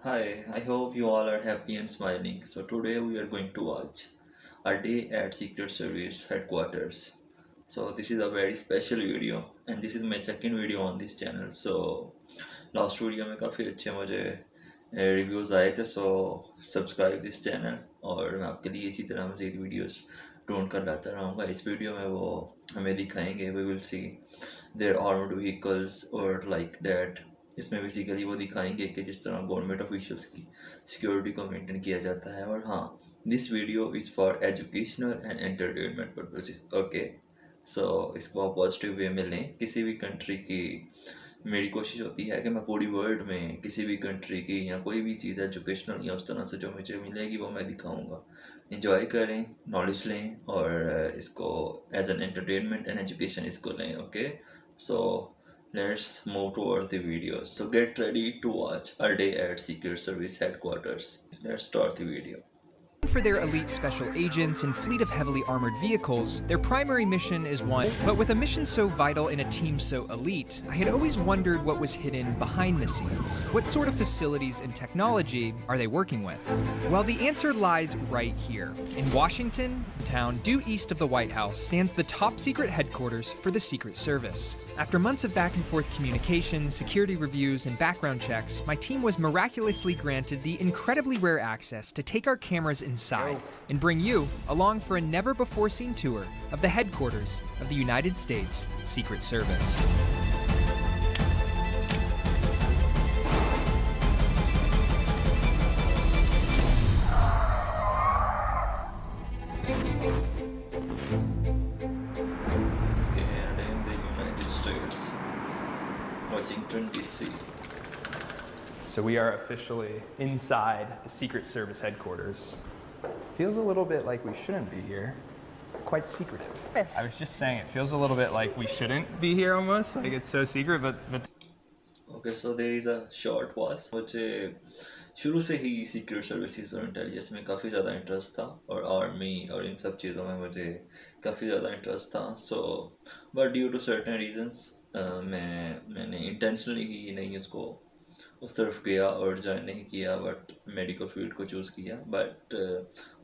Hi, I hope you all are happy and smiling. So today we are going to watch a day at Secret Service headquarters. So this is a very special video and this is my second video on this channel. So last video में काफ़ी अच्छे मुझे reviews आए थे, so subscribe this channel और मैं आपके लिए इसी तरह मज़ीद वीडियोस ढूंढ कर लाता रहूँगा। इस वीडियो में वो हमें दिखाएंगे, we will see there armed vehicles और लाइक दैट। इसमें बेसिकली वो दिखाएंगे कि जिस तरह गवर्नमेंट ऑफिशियल्स की सिक्योरिटी को मेंटेन किया जाता है। और हाँ, this video is for educational and entertainment purposes. Okay, so इसको आप पॉजिटिव वे में लें। किसी भी कंट्री की मेरी कोशिश होती है कि मैं पूरी वर्ल्ड में किसी भी कंट्री की या कोई भी चीज़ एजुकेशनल या उस तरह से जो मुझे मिलेगी वो मैं दिखाऊंगा। इंजॉय करें, नॉलेज लें और इसको as an entertainment and education इसको लें। Okay, so let's move toward the videos. So get ready to watch a day at Secret Service headquarters. Let's start the video. For their elite special agents and fleet of heavily armored vehicles, their primary mission is one. But with a mission so vital and a team so elite, I had always wondered what was hidden behind the scenes. What sort of facilities and technology are they working with? Well, the answer lies right here. In Washington, a town due east of the White House, stands the top secret headquarters for the Secret Service. After months of back and forth communication, security reviews, and background checks, my team was miraculously granted the incredibly rare access to take our cameras inside and bring you along for a never-before-seen tour of the headquarters of the United States Secret Service. And in the United States, Washington DC. So we are officially inside the Secret Service headquarters. Feels a little bit like we shouldn't be here. Quite secretive. Yes. I was just saying, it feels a little bit like we shouldn't be here almost. Like it's so secret, but Okay, so there is a short pause. मुझे शुरू से ही secret services और intelligence में काफ़ी ज़्यादा interest था और army और इन सब चीज़ों में मुझे काफ़ी ज़्यादा इंटरेस्ट था। So but due to certain reasons मैंने इंटेंशनली ही नहीं उसको उस तरफ गया और ज्वाइन नहीं किया, बट मेडिकल फील्ड को चूज़ किया। But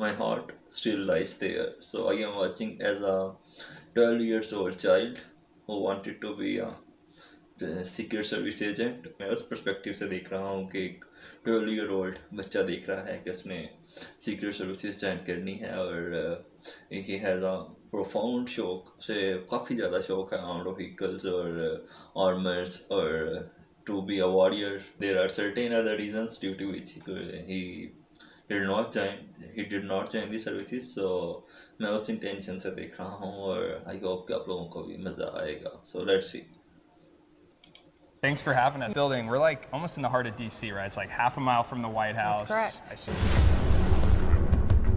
my heart still lies there, so I am watching as a 12 years old child who wanted to be a secret service agent. मैं उस पर्सपेक्टिव से देख रहा हूँ कि एक 12-year-old बच्चा देख रहा है कि उसने सीक्रेट सर्विसेज ज्वाइन करनी है और ही हैज़ अ प्रोफाउंड शौक से, काफ़ी ज़्यादा शौक है आर्म्ड व्हीकल्स और आर्मर्स और to be a warrior. There are certain other reasons due to which he did not join the services. So मैं उस इंटेंशन से देख रहा हूँ और आई होप कि आप लोगों को भी मज़ा आएगा. So let's see. thanks for having us. Building, we're like almost in the heart of DC, right? It's like half a mile from the White House. That's correct.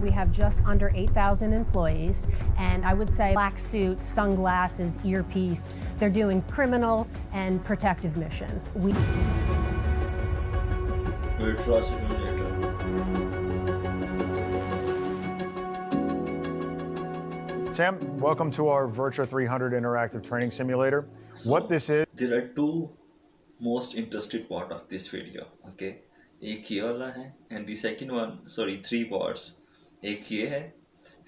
We have just under 8,000 employees, and I would say black suits, sunglasses, earpiece. They're doing criminal and protective mission. We'll trust him later. Sam, welcome to our Virtua 300 interactive training simulator. What this is... There are two most interested part of this video. Okay, एक ये वाला है and the second one, sorry, three parts. एक ये है,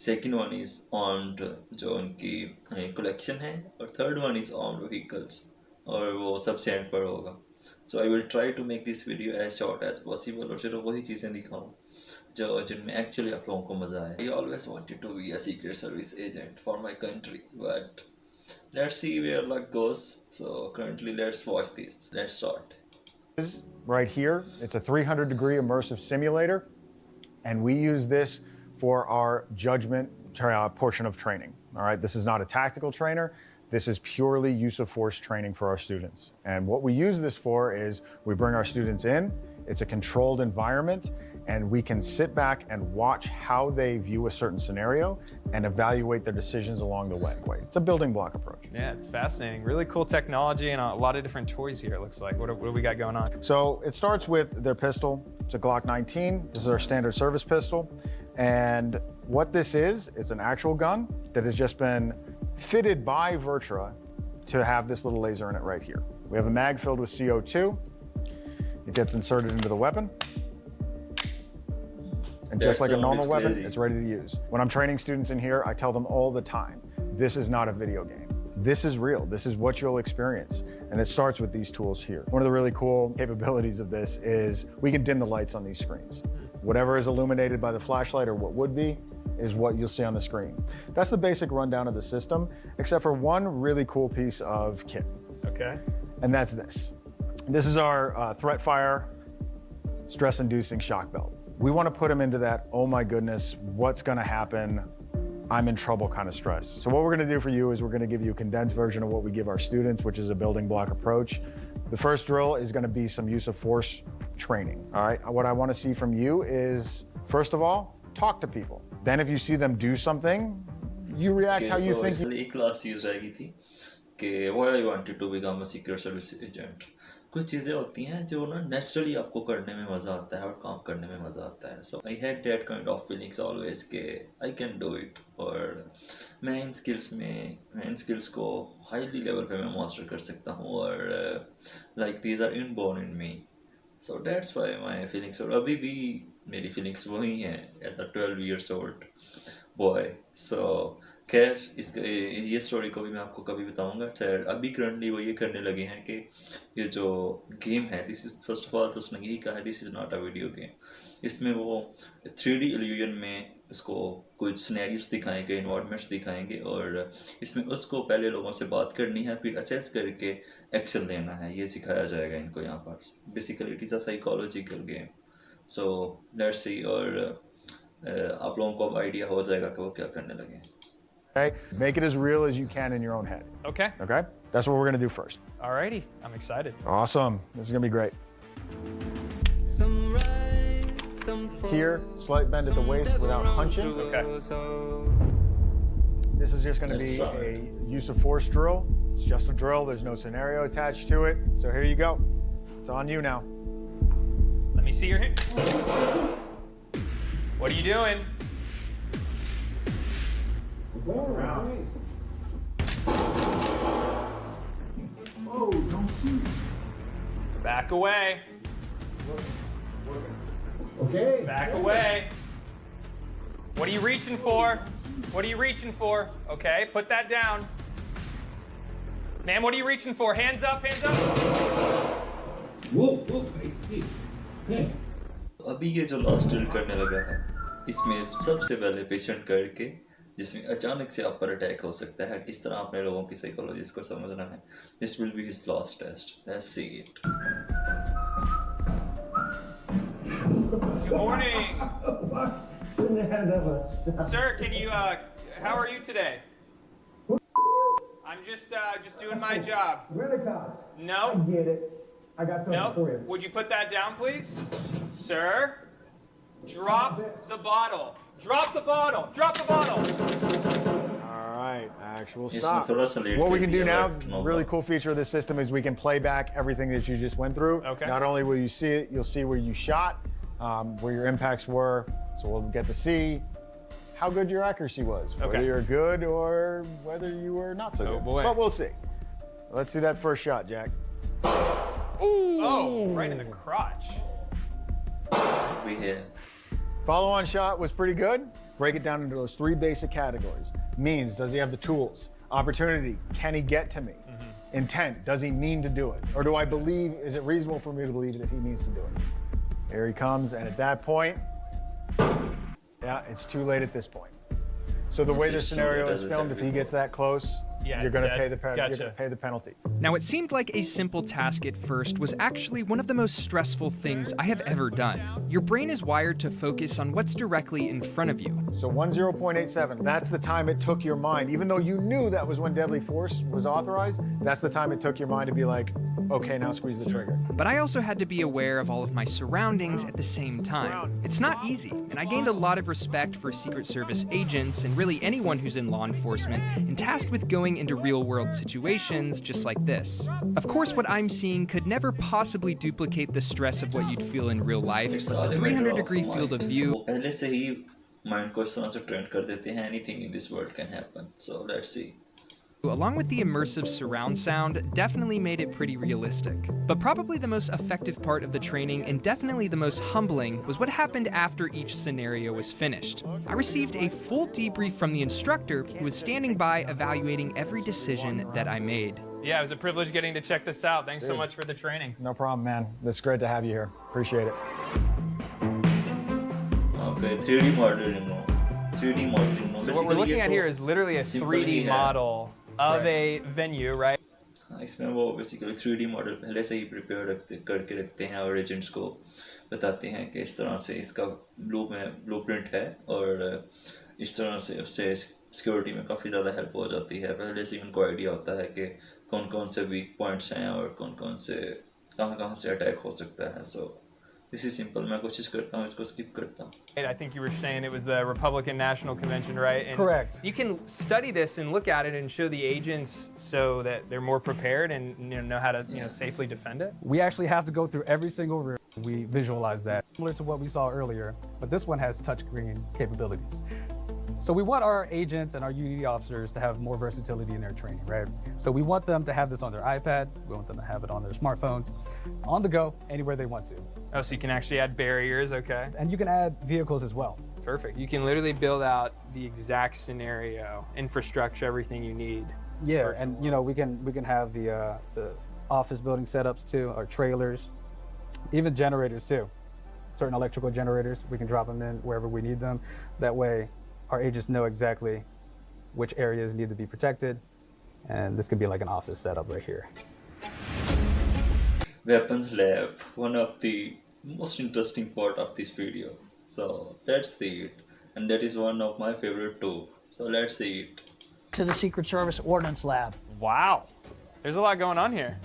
second one is armed जो उनकी collection है और third one is armed vehicles और वो सबसे end पर होगा. So I will try to make this video as short as possible और सिर्फ वही चीज़ें दिखाऊँ जो जिनमें actually आप लोगों को मज़ा आए. I always wanted to be a secret service agent for my country, but let's see where luck goes. So currently let's watch this. Let's start. Right here, it's a 300-degree immersive simulator, and we use this for our judgment portion of training. All right, this is not a tactical trainer. This is purely use of force training for our students. And what we use this for is we bring our students in, it's a controlled environment, and we can sit back and watch how they view a certain scenario and evaluate their decisions along the way. It's a building block approach. Yeah, it's fascinating. Really cool technology and a lot of different toys here, it looks like. What do we got going on? So it starts with their pistol. It's a Glock 19. This is our standard service pistol. And what this is, it's an actual gun that has just been fitted by Virtua to have this little laser in it right here. We have a mag filled with CO2. It gets inserted into the weapon. And just like a sound normal is weapon, crazy. it's ready to use. When I'm training students in here, I tell them all the time, this is not a video game. This is real. This is what you'll experience. And it starts with these tools here. One of the really cool capabilities of this is we can dim the lights on these screens. Whatever is illuminated by the flashlight or what would be is what you'll see on the screen. That's the basic rundown of the system, except for one really cool piece of kit. Okay. And that's this. This is our threat fire stress-inducing shock belt. We want to put them into that, oh my goodness, what's going to happen? I'm in trouble kind of stress. So what we're going to do for you is we're going to give you a condensed version of what we give our students, which is a building block approach. The first drill is going to be some use of force training. All right. What I want to see from you is, first of all, talk to people. Then if you see them do something, you react how you think. एक class चीज रह गई थी कि why I wanted to become a secret service agent. कुछ चीज़ें होती हैं जो ना नेचुरली आपको करने में मज़ा आता है और काम करने में मज़ा आता है. So I had that kind of feelings always कि I can do it और मैं इन स्किल्स को हाईली लेवल पे मैं मास्टर कर सकता हूँ और like these are inborn in me. So that's why my feelings और अभी भी मेरी feelings वही हैं as a 12 years old boy. So खैर ये स्टोरी को भी मैं आपको कभी बताऊंगा. खैर अभी करंटली वो ये करने लगे हैं कि ये जो गेम है this is first of all तो उसने यही कहा है this is not a video game. इसमें वो 3D इल्यूजन में इसको कुछ सिनेरियोस दिखाएंगे, इन्वायरमेंट्स दिखाएंगे और इसमें उसको पहले लोगों से बात करनी है, फिर असेस करके एक्शन लेना है. ये सिखाया जाएगा इनको यहाँ पर. Basically it is a psychological game. So let's see और आप लोगों को अब आइडिया हो जाएगा कि वो क्या करने लगे. Okay? Make it as real as you can in your own head. Okay. Okay? That's what we're going to do first. Alrighty. I'm excited. Awesome. This is going to be great. Here, slight bend at the waist without hunching. Okay. This is just going to Let's be start. a use of force drill. It's just a drill. There's no scenario attached to it. So here you go. It's on you now. Let me see your hand. What are you doing? Oh, don't shoot. Back away. Okay. Back away. What are you reaching for? What are you reaching for? Okay, put that down. Ma'am, what are you reaching for? Hands up, hands up. Whoa, hey. अभी ये जो last drill करने लगा है इसमें सबसे पहले patient करके जिसमें अचानक से आप पर अटैक हो सकता है, किस तरह अपने लोगों की साइकोलॉजी को समझना है. This will be his last test. Let's see it. Good morning. Shouldn't have had that much. Sir, can you, how are you today? I'm just doing my job. Where are the cops? No. I get it. I got something No. for you. Would you put that down, please? Sir, drop the bottle. Drop the bottle. Drop the bottle. All right. Actual इसमें stop. थोड़ा सा late What we कर can do दिया, now, but no really problem. cool feature of this system is we can play back everything that you just went through. Okay. Not only will you see it, you'll see where you shot, where your impacts were. So we'll get to see how good your accuracy was, whether Okay. you're good or whether you were not so Oh, good. boy. But we'll see. Let's see that first shot, Jack. Oh, right in the crotch. We here. Follow-on shot was pretty good. Break it down into those three basic categories. Means, does he have the tools? Opportunity, can he get to me? Intent, does he mean to do it? Or do I believe, is it reasonable for me to believe that he means to do it? Here he comes, and at that point, yeah, it's too late at this point. So the way This this is true, scenario it is does filmed, if he every gets that close, Yeah, you're it's gonna dead. pay the you're Gotcha. gonna pay the penalty. Now, it seemed like a simple task at first was actually one of the most stressful things I have ever done. Your brain is wired to focus on what's directly in front of you. So 10.87, that's the time it took your mind. Even though you knew that was when deadly force was authorized, that's the time it took your mind to be like, okay, now squeeze the trigger. But I also had to be aware of all of my surroundings at the same time. It's not easy, and I gained a lot of respect for Secret Service agents and really anyone who's in law enforcement and tasked with going into real-world situations just like this. Of course, what I'm seeing could never possibly duplicate the stress of what you'd feel in real life, It's but all the a matter of 300-degree field mind. of view. वो पहले से ही mind को इस तरह से train कर देते हैं. Anything in this world can happen. So let's see. along with the immersive surround sound, definitely made it pretty realistic. But probably the most effective part of the training, and definitely the most humbling, was what happened after each scenario was finished. I received a full debrief from the instructor, who was standing by evaluating every decision that I made. Yeah, it was a privilege getting to check this out. Thanks so much for the training. No problem, man. It's great to have you here. Appreciate it. Okay, 3D modeling. 3D modeling. So what we're looking at here is literally a 3D model of a venue, right? इसमें वो basically 3D model पहले से ही prepare करके रखते हैं और agents को बताते हैं कि इस तरह से इसका ब्लूप्रिंट है और इस तरह से उससे सिक्योरिटी में काफ़ी ज़्यादा हेल्प हो जाती है। पहले से उनको आइडिया होता है कि कौन कौन से वीक पॉइंट्स हैं और कौन कौन से कहाँ से अटैक हो सकता है। So this is simple. मैं कोशिश करता हूँ इसको स्किप करता हूँ। I think you were saying it was the Republican National Convention, right? And correct. You can study this and look at it and show the agents so that they're more prepared and know how to safely defend it. We actually have to go through every single room. We visualize that, similar to what we saw earlier, but this one has touchscreen capabilities. So we want our agents and our UD officers to have more versatility in their training, right? So we want them to have this on their iPad, we want them to have it on their smartphones, on the go, anywhere they want to. Oh, so you can actually add barriers, okay. And you can add vehicles as well. Perfect. You can literally build out the exact scenario, infrastructure, everything you need. Yeah, and we can have the office building setups too, or trailers, even generators too. Certain electrical generators, we can drop them in wherever we need them. That way, our agents know exactly which areas need to be protected, and this could be like an office setup right here. Weapons lab, one of the most interesting part of this video. So let's see it, and that is one of my favorite too. So let's see it. To the Secret Service Ordnance Lab. Wow, there's a lot going on here.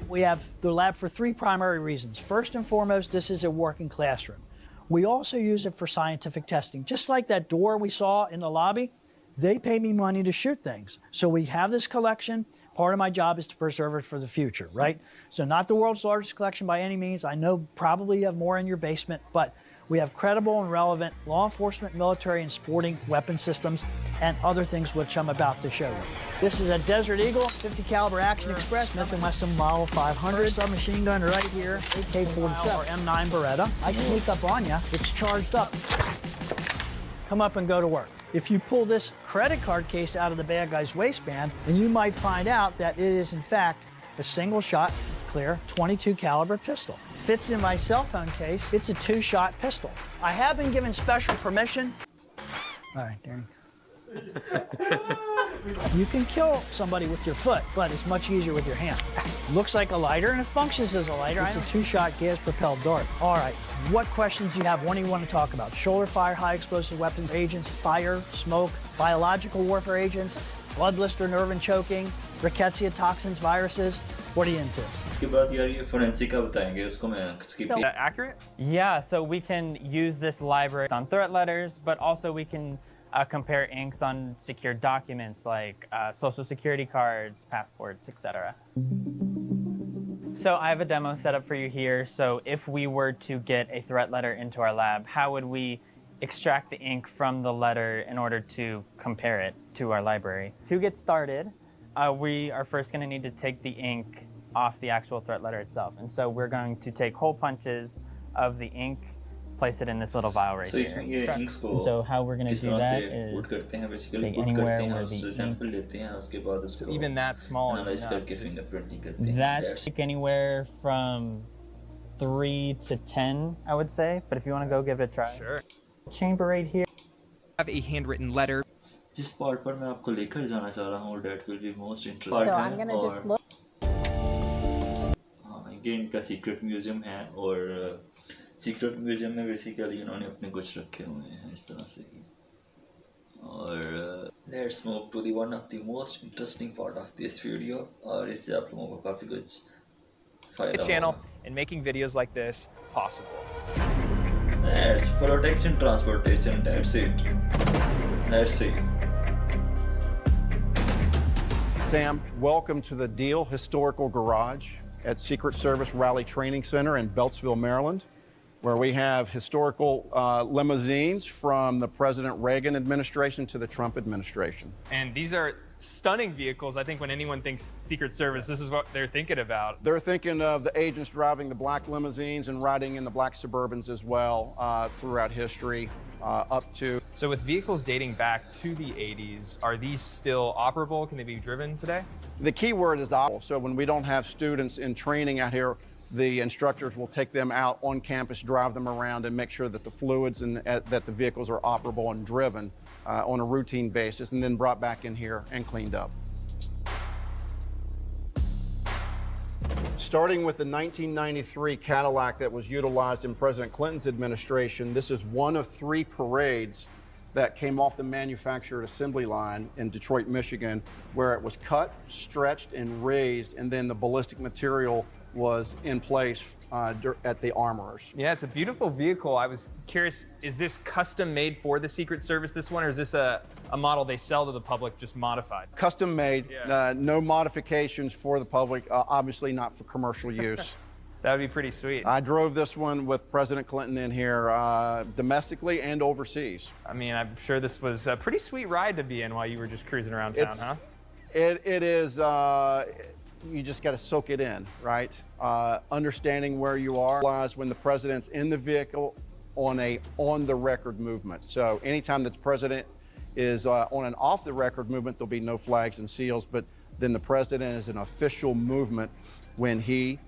We have the lab for three primary reasons. First and foremost, this is a working classroom. We also use it for scientific testing. Just like that door we saw in the lobby, they pay me money to shoot things. So we have this collection. Part of my job is to preserve it for the future, right? So not the world's largest collection by any means. I know probably you have more in your basement, but we have credible and relevant law enforcement, military, and sporting weapon systems and other things which I'm about to show you. This is a Desert Eagle 50 caliber Action Express, Smith & Wesson Model 500 submachine gun right here, AK-47 or M9 Beretta. I sneak up on you, it's charged up. Come up and go to work. If you pull this credit card case out of the bad guy's waistband, then you might find out that it is in fact a single shot, it's clear, 22 caliber pistol. Fits in my cell phone case, it's a 2-shot pistol. I have been given special permission. All right, Darren. You can kill somebody with your foot, but it's much easier with your hand. Looks like a lighter and it functions as a lighter. It's a 2-shot gas-propelled dart. All right, what questions do you have? What do you want to talk about? Shoulder fire, high explosive weapons agents, fire, smoke, biological warfare agents, blood blister, nerve and choking, rickettsia toxins, viruses. What are you into? इसके बाद यार ये forensic का बताएंगे उसको मैं skip Is that accurate? Yeah, so we can use this library on threat letters, but also we can compare inks on secure documents like social security cards, passports, etc. So I have a demo set up for you here. So if we were to get a threat letter into our lab, how would we extract the ink from the letter in order to compare it to our library? To get started, we are first going to need to take the ink off the actual threat letter itself. And so we're going to take hole punches of the ink, place it in this little vial right so here. ये inks को So how we're going to do that is put करते हैं basically take put anywhere करते हैं where उससे the sample लेते हैं उसके बाद उसको So even that small is analyze enough. करके fingerprinting करते हैं. That's like anywhere from 3 to 10, I would say. But if you want to go give it a try. Sure. Chamber right here. I have a handwritten letter. जिस part पर मैं आपको लेकर जाना चाह रहा हूँ that will be most interesting. So I'm gonna just look. हाँ ये इनका secret museum है और secret museum में basically इन्होंने अपने कुछ रखे हुए हैं इस तरह से ही. और let's move to the one of the most interesting part of this video और इससे आप लोगों को काफी कुछ फायदा Channel होगा. and making videos like this possible. That's protection transportation. That's it. Let's see. Sam, welcome to the Deal Historical Garage at Secret Service Rally Training Center in Beltsville, Maryland. where we have historical limousines from the President Reagan administration to the Trump administration. And these are stunning vehicles. I think when anyone thinks Secret Service, this is what they're thinking about. They're thinking of the agents driving the black limousines and riding in the black Suburbans as well throughout history up to. So with vehicles dating back to the 80s, are these still operable? Can they be driven today? The key word is operable. So when we don't have students in training out here, the instructors will take them out on campus, drive them around, and make sure that the fluids and that the vehicles are operable and driven on a routine basis, and then brought back in here and cleaned up. Starting with the 1993 Cadillac that was utilized in President Clinton's administration, this is one of 3 parades that came off the manufactured assembly line in Detroit, Michigan, where it was cut, stretched, and raised, and then the ballistic material was in place at the armorers. Yeah, it's a beautiful vehicle. I was curious, is this custom made for the Secret Service, this one, or is this a model they sell to the public, just modified? Custom made, Yeah. no modifications for the public, obviously not for commercial use. That would be pretty sweet. I drove this one with President Clinton in here domestically and overseas. I mean, I'm sure this was a pretty sweet ride to be in while you were just cruising around town, huh? It is, you just got to soak it in, right? Understanding where you are. When the president's in the vehicle on a on-the-record movement. So anytime that the president is on an off-the-record movement, there'll be no flags and seals, but then the president is an official movement when he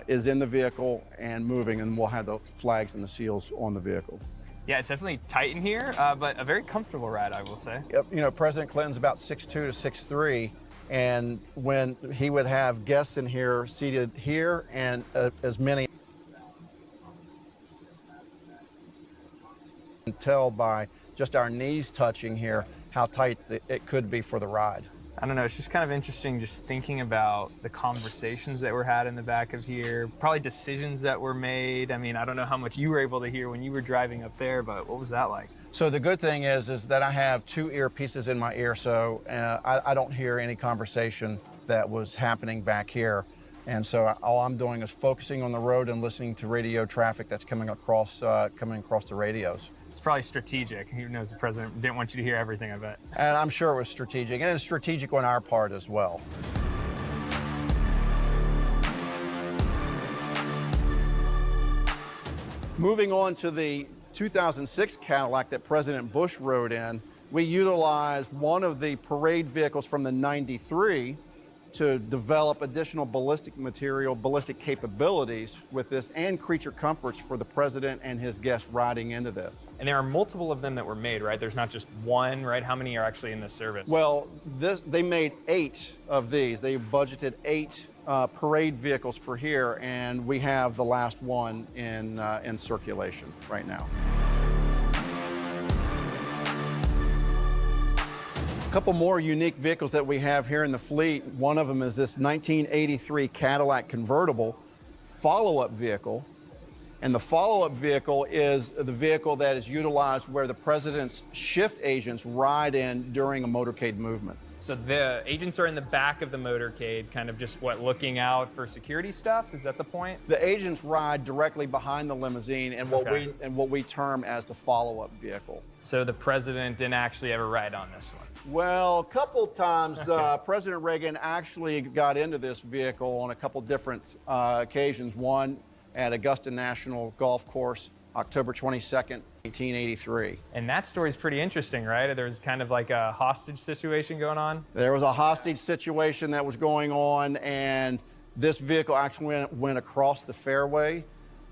is in the vehicle and moving, and we'll have the flags and the seals on the vehicle. Yeah, it's definitely tight in here, but a very comfortable ride, I will say. Yep, you know, President Clinton's about 6'2" to 6'3", and when he would have guests in here seated here, and as many can tell by just our knees touching here how tight it could be for the ride. I don't know, it's just kind of interesting just thinking about the conversations that were had in the back of here, probably decisions that were made. I mean, I don't know how much you were able to hear when you were driving up there, but what was that like? So the good thing is that I have 2 earpieces in my ear, so I don't hear any conversation that was happening back here. And so all I'm doing is focusing on the road and listening to radio traffic that's coming across the radios. It's probably strategic. Who knows, the president didn't want you to hear everything, I bet. And I'm sure it was strategic, and it's strategic on our part as well. Moving on to the 2006 Cadillac that President Bush rode in, we utilized one of the parade vehicles from the 93 to develop additional ballistic material, ballistic capabilities with this, and creature comforts for the president and his guests riding into this. And there are multiple of them that were made, right? There's not just one, right? How many are actually in this service? Well, they made 8 of these. They budgeted 8 parade vehicles for here, and we have the last one in circulation right now. A couple more unique vehicles that we have here in the fleet. One of them is this 1983 Cadillac convertible follow-up vehicle. And the follow-up vehicle is the vehicle that is utilized where the president's shift agents ride in during a motorcade movement. So the agents are in the back of the motorcade, kind of just looking out for security stuff? Is that the point? The agents ride directly behind the limousine and what we term as the follow-up vehicle. So the president didn't actually ever ride on this one? Well, a couple times, President Reagan actually got into this vehicle on a couple different occasions. One at Augusta National Golf Course, October 22nd, 1883. And that story's pretty interesting, right? There was kind of like a hostage situation going on. There was a hostage situation that was going on, and this vehicle actually went across the fairway,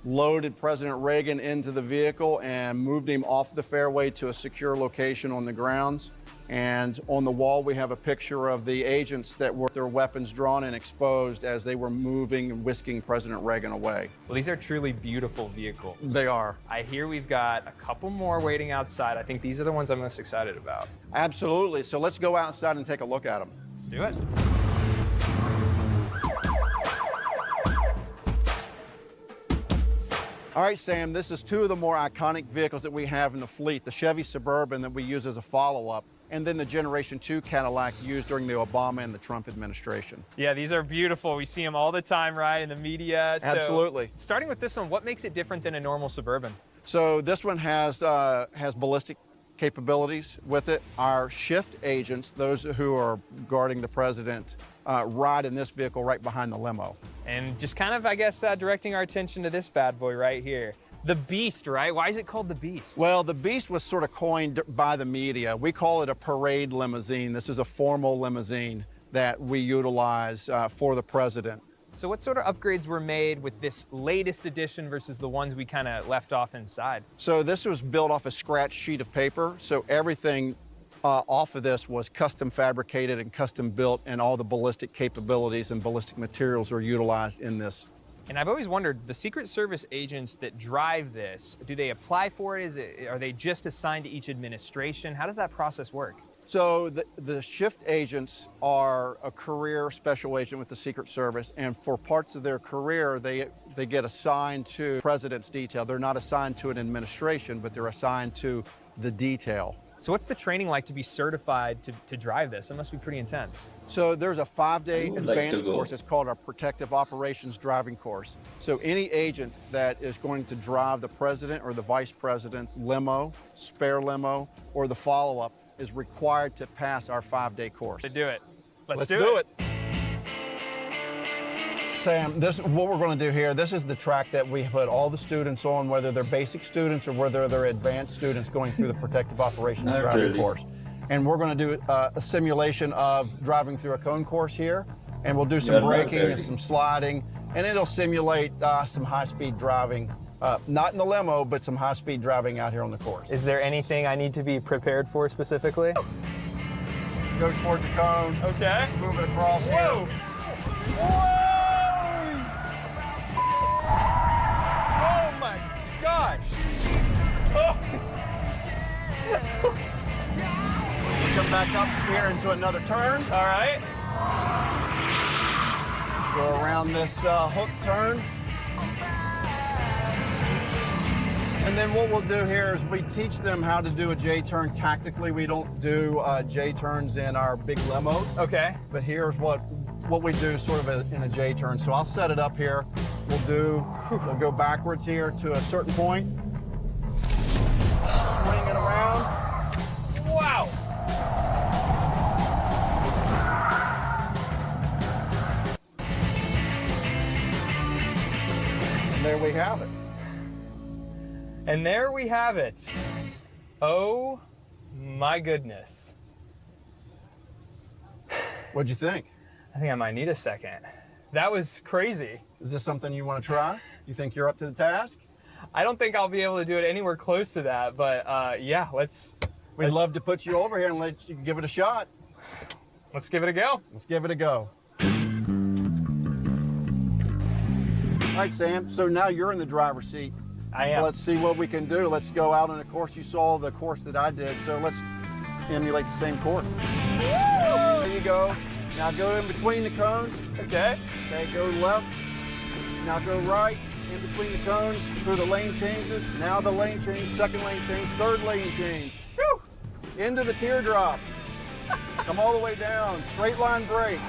loaded President Reagan into the vehicle, and moved him off the fairway to a secure location on the grounds. And on the wall, we have a picture of the agents that were their weapons drawn and exposed as they were moving and whisking President Reagan away. Well, these are truly beautiful vehicles. They are. I hear we've got a couple more waiting outside. I think these are the ones I'm most excited about. Absolutely. So let's go outside and take a look at them. Let's do it. All right, Sam, this is 2 of the more iconic vehicles that we have in the fleet, the Chevy Suburban that we use as a follow-up. and then the Generation 2 Cadillac used during the Obama and the Trump administration. Yeah, these are beautiful. We see them all the time, right, in the media. So, Absolutely. starting with this one, what makes it different than a normal Suburban? So this one has ballistic capabilities with it. Our shift agents, those who are guarding the president, ride in this vehicle right behind the limo. And just kind of, I guess, directing our attention to this bad boy right here. The Beast, right? Why is it called the Beast? Well, the Beast was sort of coined by the media. We call it a parade limousine. This is a formal limousine that we utilize for the president. So what sort of upgrades were made with this latest edition versus the ones we kind of left off inside? So this was built off a scratch sheet of paper. So everything off of this was custom fabricated and custom built, and all the ballistic capabilities and ballistic materials are utilized in this. And I've always wondered, the Secret Service agents that drive this, do they apply for it? Are they just assigned to each administration? How does that process work? So the shift agents are a career special agent with the Secret Service, and for parts of their career, they get assigned to President's detail. They're not assigned to an administration, but they're assigned to the detail. So what's the training like to be certified to drive this? It must be pretty intense. So there's a 5-day would like to advanced go. course. It's called our Protective Operations Driving Course. So any agent that is going to drive the president or the vice president's limo, spare limo, or the follow-up is required to pass our 5-day course. To do it. Let's do it. Sam, this what we're going to do here. This is the track that we put all the students on, whether they're basic students or whether they're advanced students going through the Protective Operations Not Driving really. course. And we're going to do a simulation of driving through a cone course here, and we'll do some Yeah, not braking really. and some sliding, and it'll simulate some high-speed driving, not in the limo, but some high-speed driving out here on the course. Is there anything I need to be prepared for specifically? Go towards the cone. Okay. Move it across Whoa! here. Whoa! Oh my gosh! Oh. Come back up here into another turn. All right. Go around this hook turn. And then what we'll do here is we teach them how to do a J-turn tactically. We don't do J-turns in our big limos. Okay. But here's what we do sort of in a J-turn. So I'll set it up here. We'll go backwards here to a certain point. Swing it around. Wow. And there we have it. And there we have it. Oh my goodness. What'd you think? I think I might need a second. That was crazy. Is this something you want to try? You think you're up to the task? I don't think I'll be able to do it anywhere close to that, but yeah, We'd love to put you over here and let you give it a shot. let's give it a go. Let's give it a go. All right, Sam, so now you're in the driver's seat. I am. Let's see what we can do. Let's go out on a course. You saw the course that I did, so let's emulate the same course. There you go. Now go in between the cones. Okay. Okay, go left. Now go right, in between the cones, through the lane changes. Now the lane change, second lane change, third lane change. Whew. Into the teardrop. Come all the way down, straight line brake.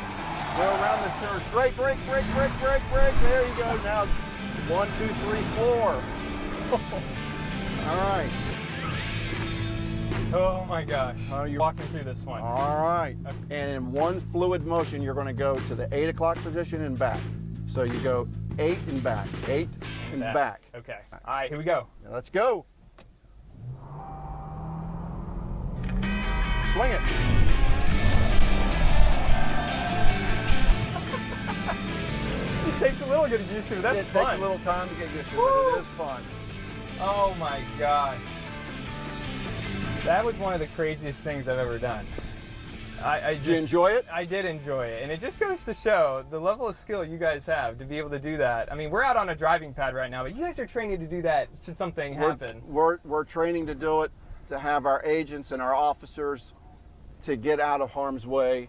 Go around this turn, straight brake, brake, brake, brake, brake. There you go. Now 1, 2, 3, 4. All right. Oh my gosh. You're Walking through this one. All right. And in one fluid motion, you're going to go to the 8 o'clock position and back. So you go 8 and back, 8 and back. Okay. All right, here we go. Now let's go. Swing it. It takes a little get used to. That's It fun. takes a little time to get used to, Woo! but it is fun. Oh my gosh. That was one of the craziest things I've ever done. Did you enjoy it? I did enjoy it, and it just goes to show the level of skill you guys have to be able to do that. I mean, we're out on a driving pad right now, but you guys are training to do that should something happen. We're training to do it, to have our agents and our officers to get out of harm's way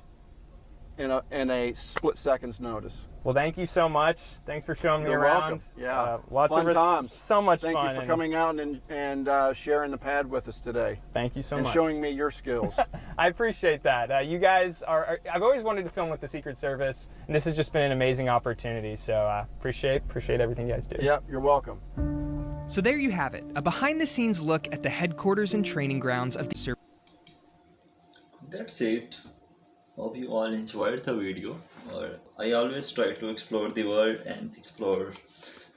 in a split second's notice. Well, thank you so much. Thanks for showing me You're around. welcome. Yeah. Lots Fun of times. So much Thank fun. you for and coming out and sharing the pad with us today. Thank you so and much. showing me your skills. I appreciate that. You guys I've always wanted to film with the Secret Service, and this has just been an amazing opportunity. So appreciate everything you guys do. Yep, you're welcome. So there you have it, a behind-the-scenes look at the headquarters and training grounds of the service. That's it. Hope you all enjoyed the video. Or I always try to explore the world and explore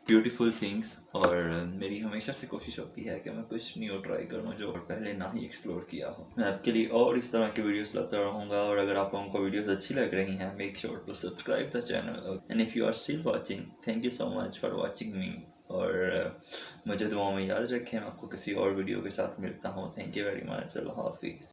beautiful things और मेरी हमेशा से कोशिश होती है कि मैं कुछ न्यू ट्राई करूँ जो पहले ना ही एक्सप्लोर किया हो। मैं आपके लिए और इस तरह के वीडियोस लाता रहूँगा और अगर आप लोगों को वीडियोस अच्छी लग रही हैं make sure to subscribe the channel and if you are still watching thank you so much for watching me और मुझे दुआओं में याद रखें। मैं आपको किसी और वीडियो के साथ मिलता हूँ। Thank you very much. अल्लाह हाफिज़।